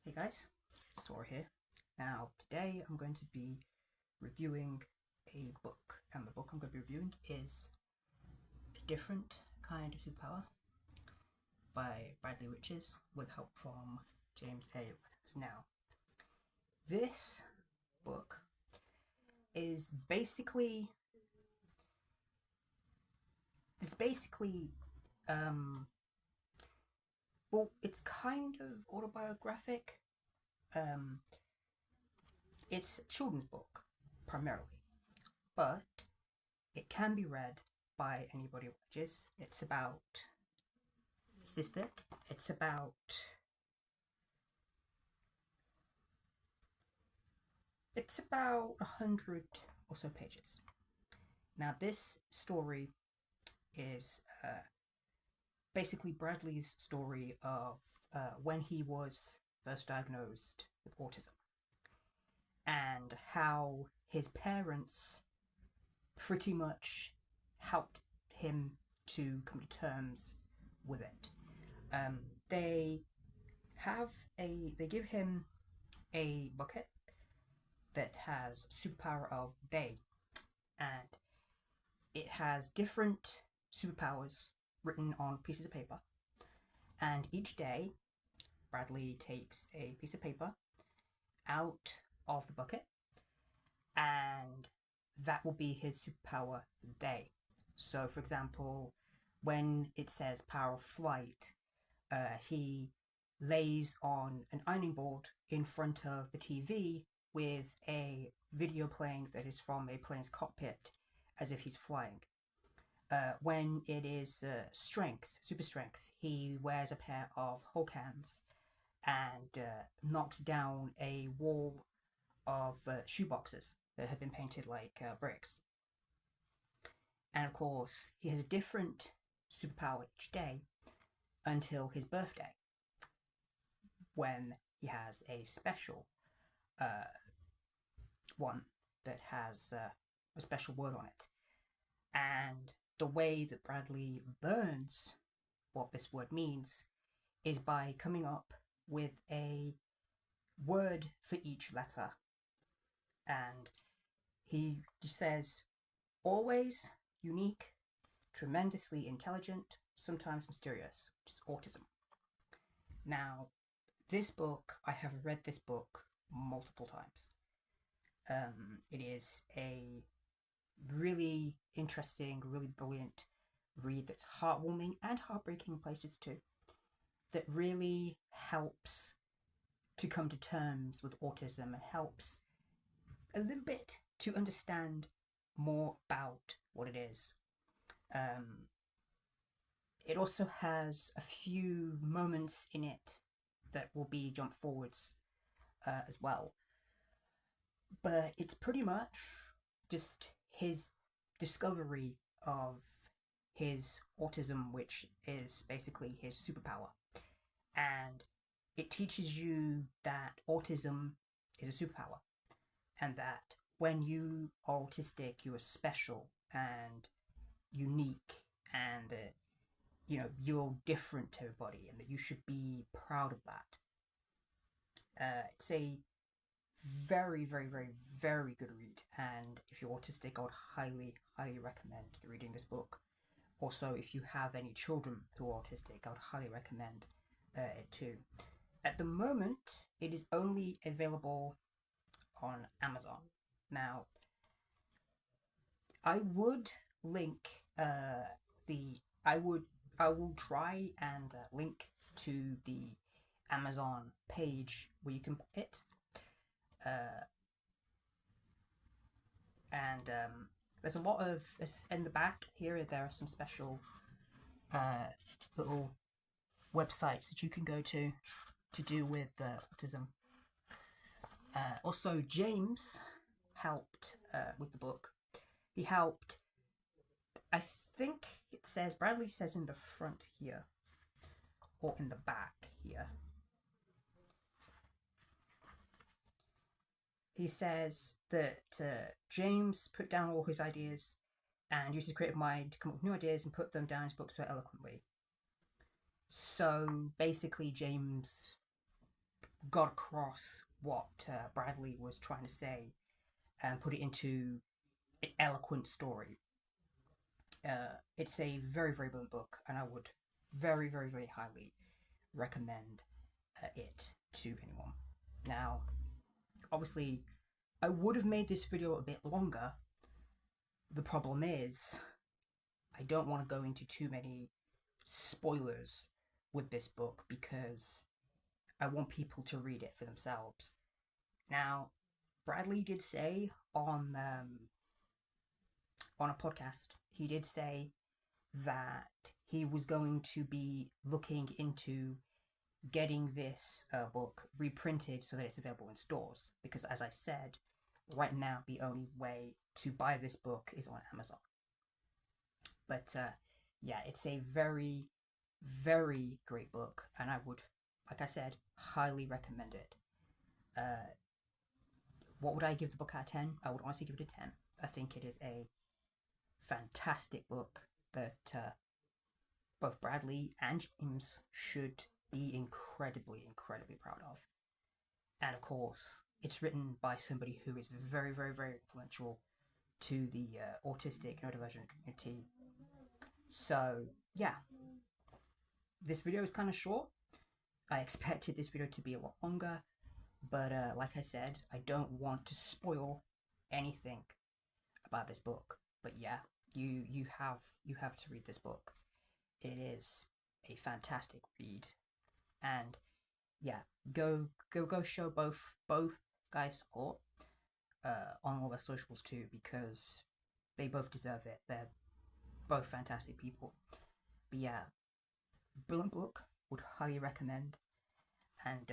Hey guys, Sora here. Now today I'm going to be reviewing a book, and the book I'm going to be reviewing is A Different Kind of Superpower by Bradley Riches with help from James A. Lyons. Now, this book is basically um it's kind of autobiographic. Um it's a children's book primarily, but it can be read by anybody with ages. It's this thick. It's about 100 or so pages. Now, this story is basically Bradley's story of when he was first diagnosed with autism and how his parents pretty much helped him to come to terms with it. Um, they they give him a bucket that has superpower of day, and it has different superpowers written on pieces of paper. And each day, Bradley takes a piece of paper out of the bucket, and that will be his superpower for the day. So, for example, when it says power of flight, he lays on an ironing board in front of the TV with a video playing that is from a plane's cockpit as if he's flying. When it is strength, super strength, he wears a pair of Hulk hands and knocks down a wall of shoeboxes that have been painted like bricks. And of course, he has a different superpower each day until his birthday, when he has a special uh, one that has a special word on it. And the way that Bradley learns what this word means is by coming up with a word for each letter. And he says, always unique, tremendously intelligent, sometimes mysterious, which is autism. Now, this book, I have read this book multiple times. It is a really interesting, really brilliant read that's heartwarming and heartbreaking in places too, that really helps to come to terms with autism and helps a little bit to understand more about what it is. It also has a few moments in it that will be jump forwards as well. But it's pretty much just his discovery of his autism, which is basically his superpower. And it teaches you that autism is a superpower, and that when you are autistic, you are special and unique, and you're different to everybody, and that you should be proud of that. It's a very, very, very, very good read, and if you're autistic, I would highly, highly recommend reading this book. Also, if you have any children who are autistic, I would highly recommend it too. At the moment, it is only available on Amazon. Now, I would link I will try and link to the Amazon page where you can buy it. And there's a lot of in the back here. There are some special little websites that you can go to do with autism. Also, James helped with the book. He helped. I think it says Bradley says in the front here, or in the back here. He says that James put down all his ideas and used his creative mind to come up with new ideas and put them down in his book so eloquently. So basically, James got across what Bradley was trying to say and put it into an eloquent story. It's a very, very brilliant book, and I would very, very, very highly recommend it to anyone. Now, obviously, I would have made this video a bit longer. The problem is, I don't want to go into too many spoilers with this book because I want people to read it for themselves. Now, Bradley did say on a podcast, he did say that he was going to be looking into getting this book reprinted so that it's available in stores. Because, as I said, right now the only way to buy this book is on Amazon. But yeah, it's a very, very great book, and I would, like I said, highly recommend it. What would I give the book out of 10? I would honestly give it a 10. I think it is a fantastic book that both Bradley and James should be incredibly, incredibly proud of. And of course, it's written by somebody who is very, very, very influential to the autistic neurodivergent community. So, yeah, this video is kind of short. I expected this video to be a lot longer, but like I said, I don't want to spoil anything about this book. But yeah, you have to read this book. It is a fantastic read, and yeah, go show both guys support on all their socials too, because they both deserve it. They're both fantastic people. But yeah, brilliant book, would highly recommend. And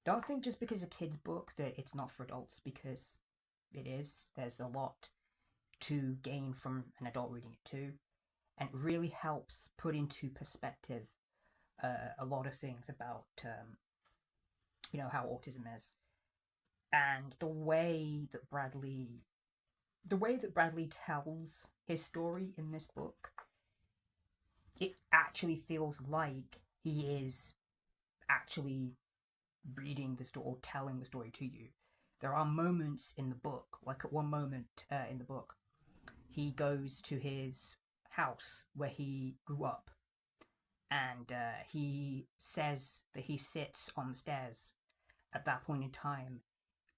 don't think just because it's a kid's book that it's not for adults, because it is. There's a lot to gain from an adult reading it too, and it really helps put into perspective a lot of things about how autism is, and the way that Bradley tells his story in this book. It actually feels like he is actually reading the story or telling the story to you. There are moments in the book, like at one moment in the book, he goes to his house where he grew up, and he says that he sits on the stairs at that point in time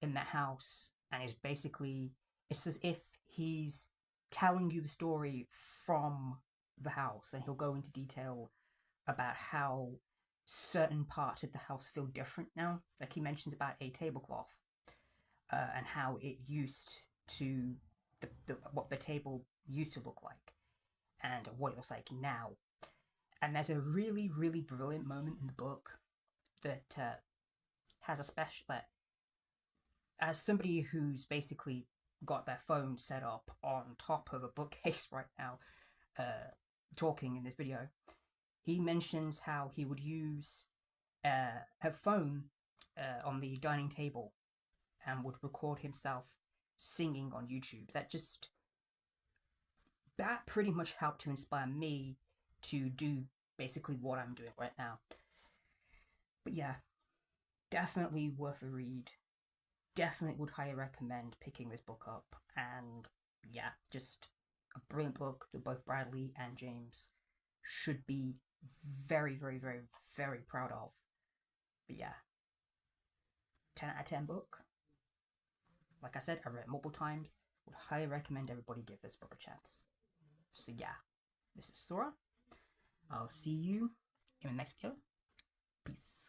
in that house, and it's as if he's telling you the story from the house, and he'll go into detail about how certain parts of the house feel different now. Like he mentions about a tablecloth and how it used to what the table used to look like and what it looks like now. And there's a really, really brilliant moment in the book that has a special. As somebody who's basically got their phone set up on top of a bookcase right now, talking in this video, he mentions how he would use a phone on the dining table and would record himself singing on YouTube. That pretty much helped to inspire me to do basically what I'm doing right now. But yeah, definitely worth a read. Definitely would highly recommend picking this book up. And yeah, just a brilliant book that both Bradley and James should be very, very, very, very proud of. But yeah, 10 out of 10 book. Like I said, I've read it multiple times. Would highly recommend everybody give this book a chance. So yeah, this is Sora. I'll see you in the next video. Peace.